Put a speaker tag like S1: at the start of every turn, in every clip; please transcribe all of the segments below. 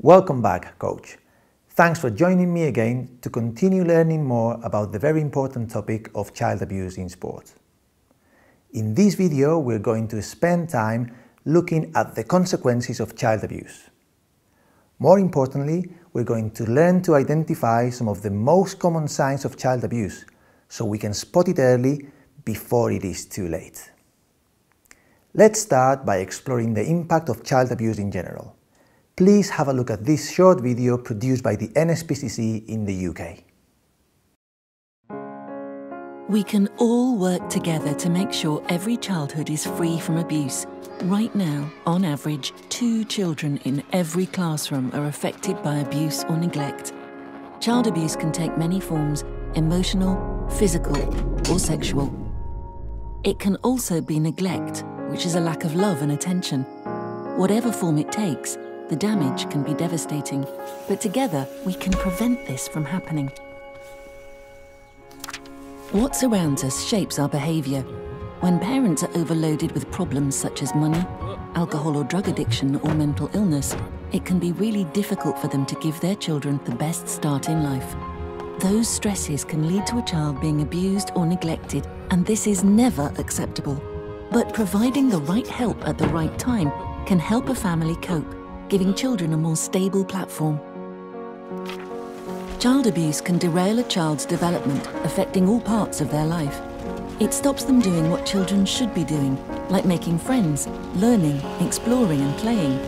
S1: Welcome back, Coach. Thanks for joining me again to continue learning more about the very important topic of child abuse in sport. In this video, we're going to spend time looking at the consequences of child abuse. More importantly, we're going to learn to identify some of the most common signs of child abuse so we can spot it early before it is too late. Let's start by exploring the impact of child abuse in general. Please have a look at this short video produced by the NSPCC in the UK.
S2: We can all work together to make sure every childhood is free from abuse. Right now, on average, 2 children in every classroom are affected by abuse or neglect. Child abuse can take many forms: emotional, physical, or sexual. It can also be neglect, which is a lack of love and attention. Whatever form it takes, the damage can be devastating, but together we can prevent this from happening. What surrounds us shapes our behaviour. When parents are overloaded with problems such as money, alcohol or drug addiction, or mental illness, it can be really difficult for them to give their children the best start in life. Those stresses can lead to a child being abused or neglected, and this is never acceptable. But providing the right help at the right time can help a family cope, giving children a more stable platform. Child abuse can derail a child's development, affecting all parts of their life. It stops them doing what children should be doing, like making friends, learning, exploring and playing.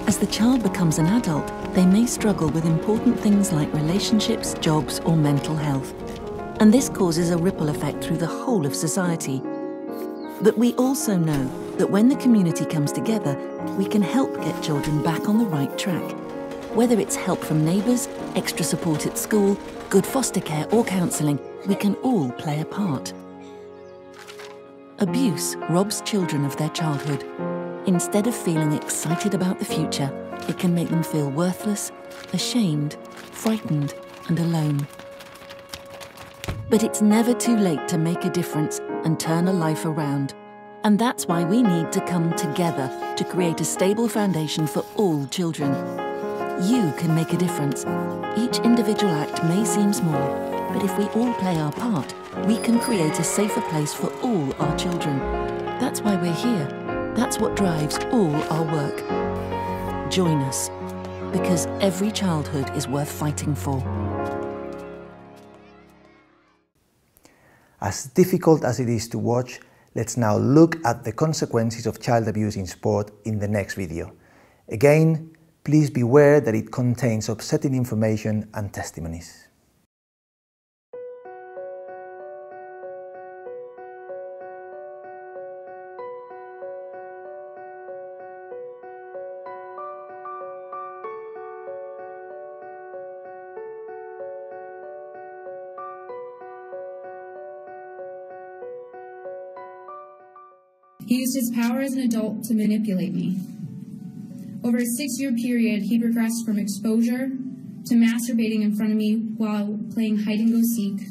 S2: As the child becomes an adult, they may struggle with important things like relationships, jobs or mental health. And this causes a ripple effect through the whole of society. But we also know that when the community comes together, we can help get children back on the right track. Whether it's help from neighbours, extra support at school, good foster care or counselling, we can all play a part. Abuse robs children of their childhood. Instead of feeling excited about the future, it can make them feel worthless, ashamed, frightened and alone. But it's never too late to make a difference and turn a life around. And that's why we need to come together to create a stable foundation for all children. You can make a difference. Each individual act may seem small, but if we all play our part, we can create a safer place for all our children. That's why we're here. That's what drives all our work. Join us, because every childhood is worth fighting for.
S1: As difficult as it is to watch, let's now look at the consequences of child abuse in sport in the next video. Again, please beware that it contains upsetting information and testimonies.
S3: He used his power as an adult to manipulate me. Over a 6-year period, he progressed from exposure to masturbating in front of me while playing hide-and-go-seek,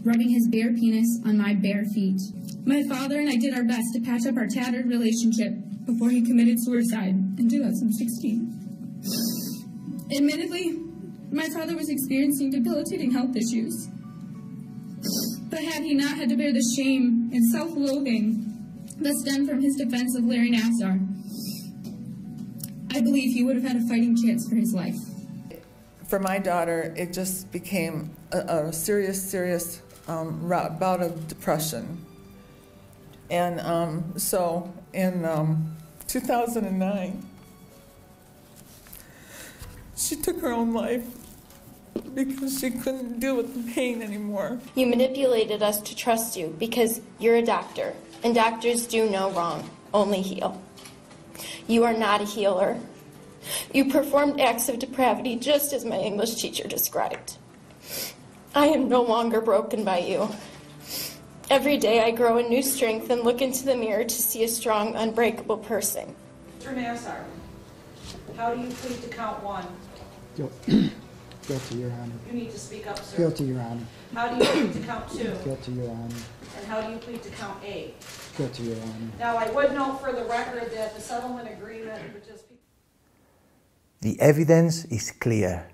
S3: rubbing his bare penis on my bare feet. My father and I did our best to patch up our tattered relationship before he committed suicide in 2016. Admittedly, my father was experiencing debilitating health issues. But had he not had to bear the shame and self-loathing that stemmed from his defense of Larry Nassar, I believe he would have had a fighting chance for his life.
S4: For my daughter, it just became a serious bout of depression. And so in 2009, she took her own life because she couldn't deal with the pain anymore.
S5: You manipulated us to trust you because you're a doctor, and doctors do no wrong, only heal. You are not a healer. You performed acts of depravity just as my English teacher described. I am no longer broken by you. Every day I grow in new strength and look into the mirror to see a strong, unbreakable person.
S6: Mr. Nassar, how do you plead to count 1?
S7: Guilty, Your Honor.
S6: You need to speak up, sir.
S7: Guilty, Your Honor.
S6: How do you plead to count 2?
S7: Guilty, Your Honor.
S6: And how do you plead to count 8?
S7: Guilty, Your Honor.
S6: Now, I would note for the record that the settlement agreement, which is...
S1: The evidence is clear.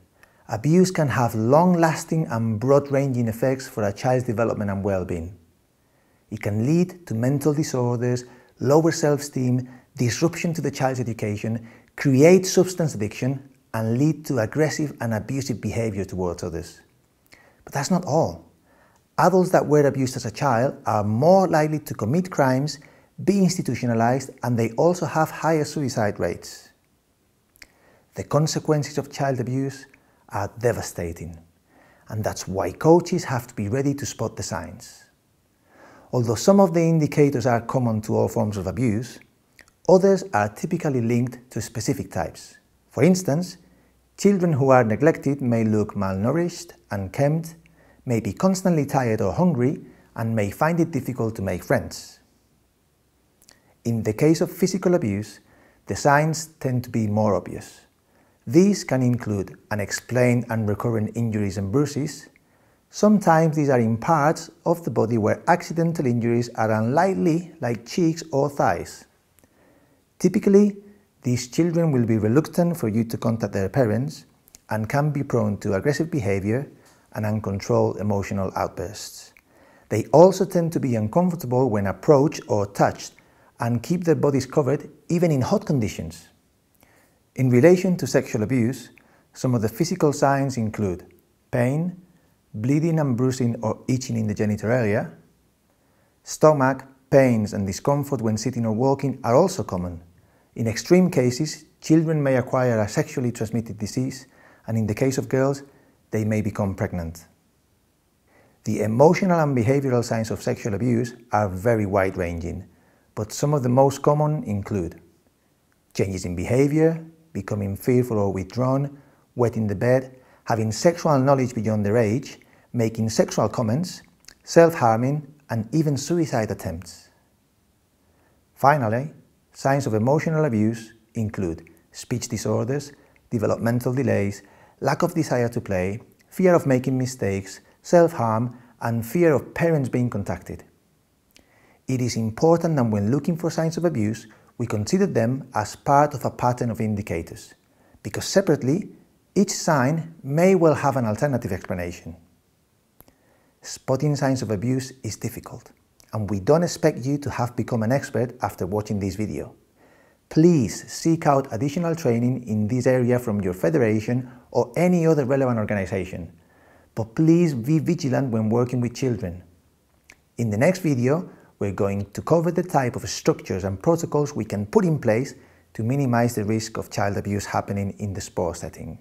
S1: Abuse can have long-lasting and broad-ranging effects for a child's development and well-being. It can lead to mental disorders, lower self-esteem, disruption to the child's education, create substance addiction, and lead to aggressive and abusive behavior towards others. But that's not all. Adults that were abused as a child are more likely to commit crimes, be institutionalized, and they also have higher suicide rates. The consequences of child abuse are devastating, and that's why coaches have to be ready to spot the signs. Although some of the indicators are common to all forms of abuse, others are typically linked to specific types. For instance, children who are neglected may look malnourished, unkempt, may be constantly tired or hungry, and may find it difficult to make friends. In the case of physical abuse, the signs tend to be more obvious. These can include unexplained and recurrent injuries and bruises. Sometimes these are in parts of the body where accidental injuries are unlikely, like cheeks or thighs. Typically, these children will be reluctant for you to contact their parents and can be prone to aggressive behavior and uncontrolled emotional outbursts. They also tend to be uncomfortable when approached or touched and keep their bodies covered even in hot conditions. In relation to sexual abuse, some of the physical signs include pain, bleeding and bruising or itching in the genital area. Stomach, pains and discomfort when sitting or walking are also common. In extreme cases, children may acquire a sexually transmitted disease, and in the case of girls, they may become pregnant. The emotional and behavioral signs of sexual abuse are very wide-ranging, but some of the most common include changes in behavior, becoming fearful or withdrawn, wetting the bed, having sexual knowledge beyond their age, making sexual comments, self-harming, and even suicide attempts. Finally, signs of emotional abuse include speech disorders, developmental delays, lack of desire to play, fear of making mistakes, self-harm, and fear of parents being contacted. It is important that when looking for signs of abuse, we consider them as part of a pattern of indicators, because separately, each sign may well have an alternative explanation. Spotting signs of abuse is difficult, and we don't expect you to have become an expert after watching this video. Please seek out additional training in this area from your federation or any other relevant organization, but please be vigilant when working with children. In the next video, we're going to cover the type of structures and protocols we can put in place to minimize the risk of child abuse happening in the sport setting.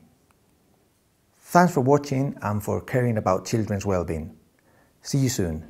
S1: Thanks for watching and for caring about children's well-being. See you soon.